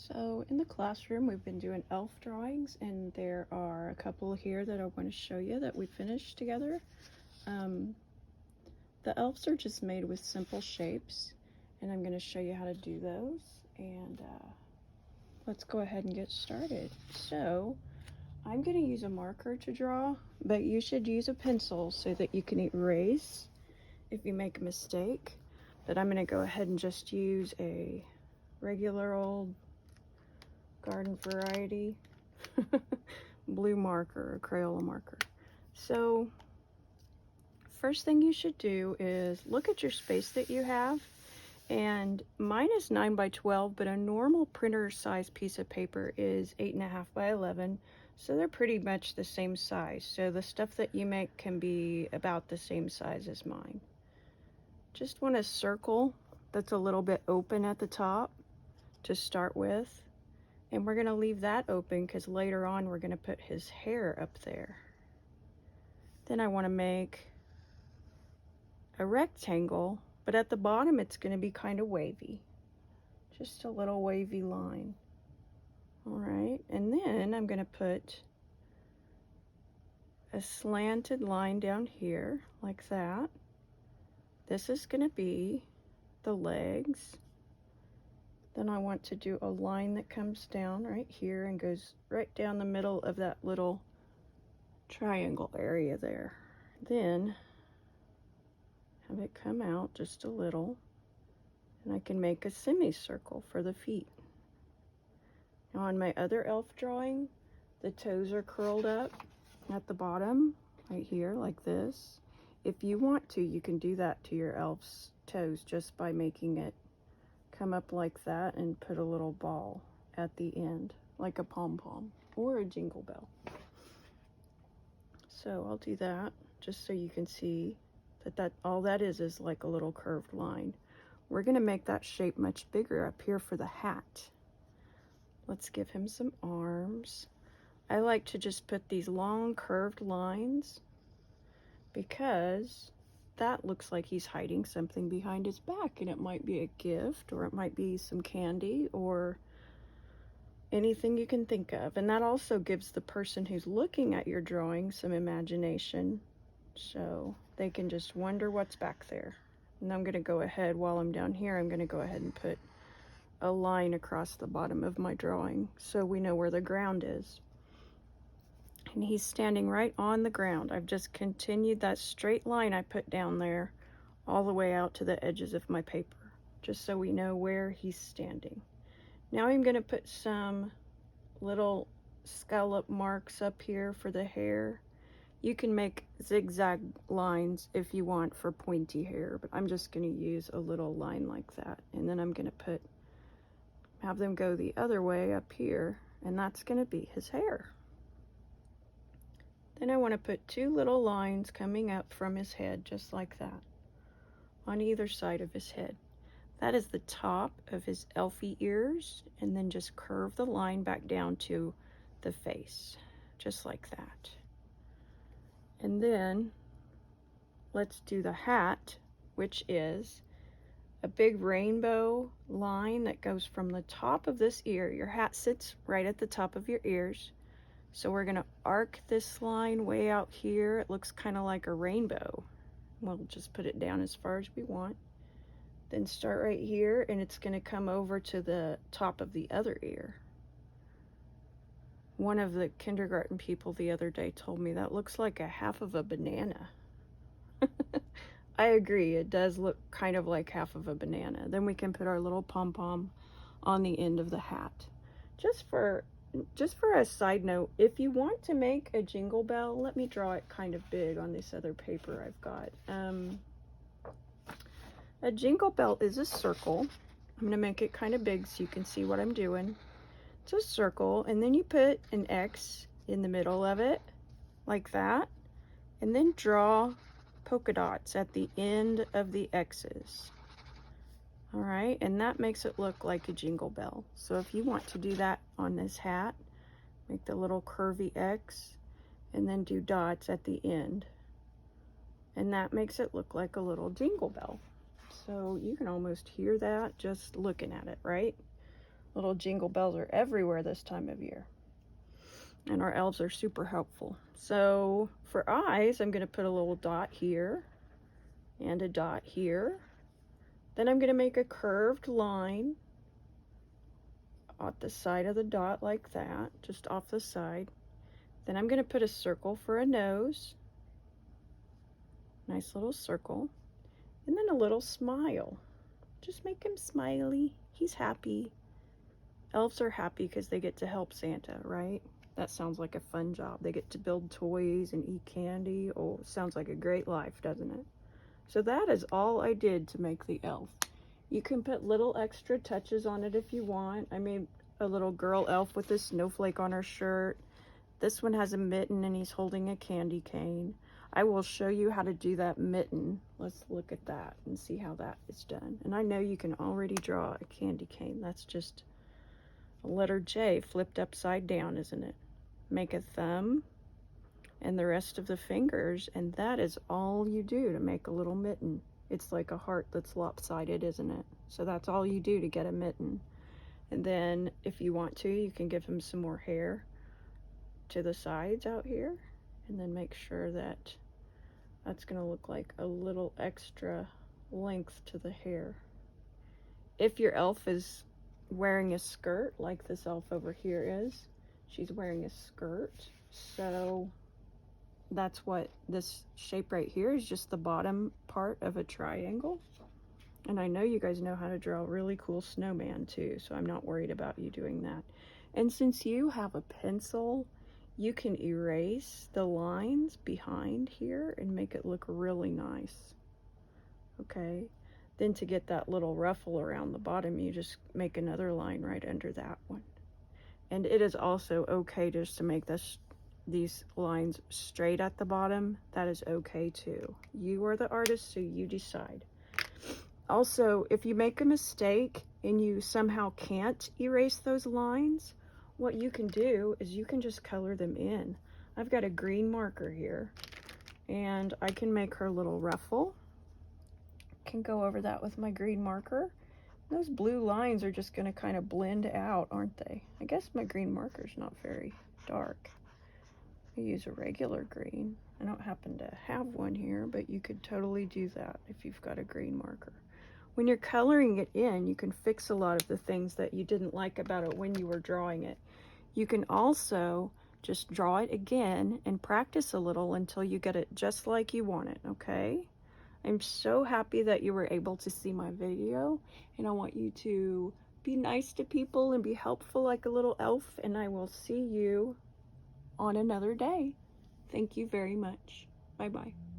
So in the classroom, we've been doing elf drawings, and there are a couple here that I want to show you that we finished together. Um, the elves are just made with simple shapes, and I'm going to show you how to do those. And let's go ahead and get started. So I'm going to use a marker to draw, but you should use a pencil so that you can erase if you make a mistake. But I'm going to go ahead and just use a regular old garden variety blue marker, a Crayola marker. So first thing you should do is look at your space that you have, and mine is 9 by 12, but a normal printer size piece of paper is 8.5 by 11, so they're pretty much the same size. So the stuff that you make can be about the same size as mine. Just want a circle that's a little bit open at the top to start with. And we're going to leave that open because later on we're going to put his hair up there. Then I want to make a rectangle, but at the bottom it's going to be kind of wavy. Just a little wavy line. All right, and then I'm going to put a slanted line down here like that. This is going to be the legs. Then I want to do a line that comes down right here and goes right down the middle of that little triangle area there. Then have it come out just a little, and I can make a semicircle for the feet. Now on my other elf drawing, the toes are curled up at the bottom right here like this. If you want to, you can do that to your elf's toes just by making it come up like that and put a little ball at the end, like a pom-pom or a jingle bell. So I'll do that just so you can see that all that is like a little curved line. We're going to make that shape much bigger up here for the hat. Let's give him some arms. I like to just put these long curved lines because that looks like he's hiding something behind his back, and it might be a gift, or it might be some candy, or anything you can think of. And that also gives the person who's looking at your drawing some imagination, so they can just wonder what's back there. And I'm going to go ahead, while I'm down here, I'm going to go ahead and put a line across the bottom of my drawing so we know where the ground is. And he's standing right on the ground. I've just continued that straight line I put down there all the way out to the edges of my paper, just so we know where he's standing. Now I'm going to put some little scallop marks up here for the hair. You can make zigzag lines if you want for pointy hair, but I'm just going to use a little line like that. And then I'm going to have them go the other way up here, and that's going to be his hair. Then I want to put two little lines coming up from his head, just like that, on either side of his head. That is the top of his elfy ears, and then just curve the line back down to the face, just like that. And then let's do the hat, which is a big rainbow line that goes from the top of this ear. Your hat sits right at the top of your ears. So we're going to arc this line way out here. It looks kind of like a rainbow. We'll just put it down as far as we want. Then start right here, and it's going to come over to the top of the other ear. One of the kindergarten people the other day told me that looks like a half of a banana. I agree, it does look kind of like half of a banana. Then we can put our little pom-pom on the end of the hat. Just for a side note, if you want to make a jingle bell, let me draw it kind of big on this other paper I've got. A jingle bell is a circle. I'm going to make it kind of big so you can see what I'm doing. It's a circle, and then you put an X in the middle of it, like that, and then draw polka dots at the end of the X's. All right, and that makes it look like a jingle bell. So if you want to do that on this hat, make the little curvy X, and then do dots at the end. And that makes it look like a little jingle bell. So you can almost hear that just looking at it, right? Little jingle bells are everywhere this time of year. And our elves are super helpful. So for eyes, I'm going to put a little dot here and a dot here. Then I'm going to make a curved line at the side of the dot like that, just off the side. Then I'm going to put a circle for a nose. Nice little circle. And then a little smile. Just make him smiley. He's happy. Elves are happy because they get to help Santa, right? That sounds like a fun job. They get to build toys and eat candy. Oh, sounds like a great life, doesn't it? So that is all I did to make the elf. You can put little extra touches on it if you want. I made a little girl elf with a snowflake on her shirt. This one has a mitten and he's holding a candy cane. I will show you how to do that mitten. Let's look at that and see how that is done. And I know you can already draw a candy cane. That's just a letter J flipped upside down, isn't it? Make a thumb and the rest of the fingers, and that is all you do to make a little mitten. It's like a heart that's lopsided, isn't it? So that's all you do to get a mitten. And then if you want to, you can give him some more hair to the sides out here, and then make sure that that's going to look like a little extra length to the hair. If your elf is wearing a skirt, like this elf over here is, she's wearing a skirt, so that's what this shape right here is, just the bottom part of a triangle. And I know you guys know how to draw a really cool snowman too, so I'm not worried about you doing that. And since you have a pencil, you can erase the lines behind here and make it look really nice. Okay, then to get that little ruffle around the bottom, you just make another line right under that one. And it is also okay just to make these lines straight at the bottom. That is okay too. You are the artist, so you decide. Also, if you make a mistake and you somehow can't erase those lines, what you can do is you can just color them in. I've got a green marker here, and I can make her little ruffle. Can go over that with my green marker. Those blue lines are just going to kind of blend out, aren't they? I guess my green marker is not very dark. I use a regular green. I don't happen to have one here, but you could totally do that if you've got a green marker. When you're coloring it in, you can fix a lot of the things that you didn't like about it when you were drawing it. You can also just draw it again and practice a little until you get it just like you want it, okay? I'm so happy that you were able to see my video, and I want you to be nice to people and be helpful like a little elf, and I will see you on another day. Thank you very much. Bye-bye.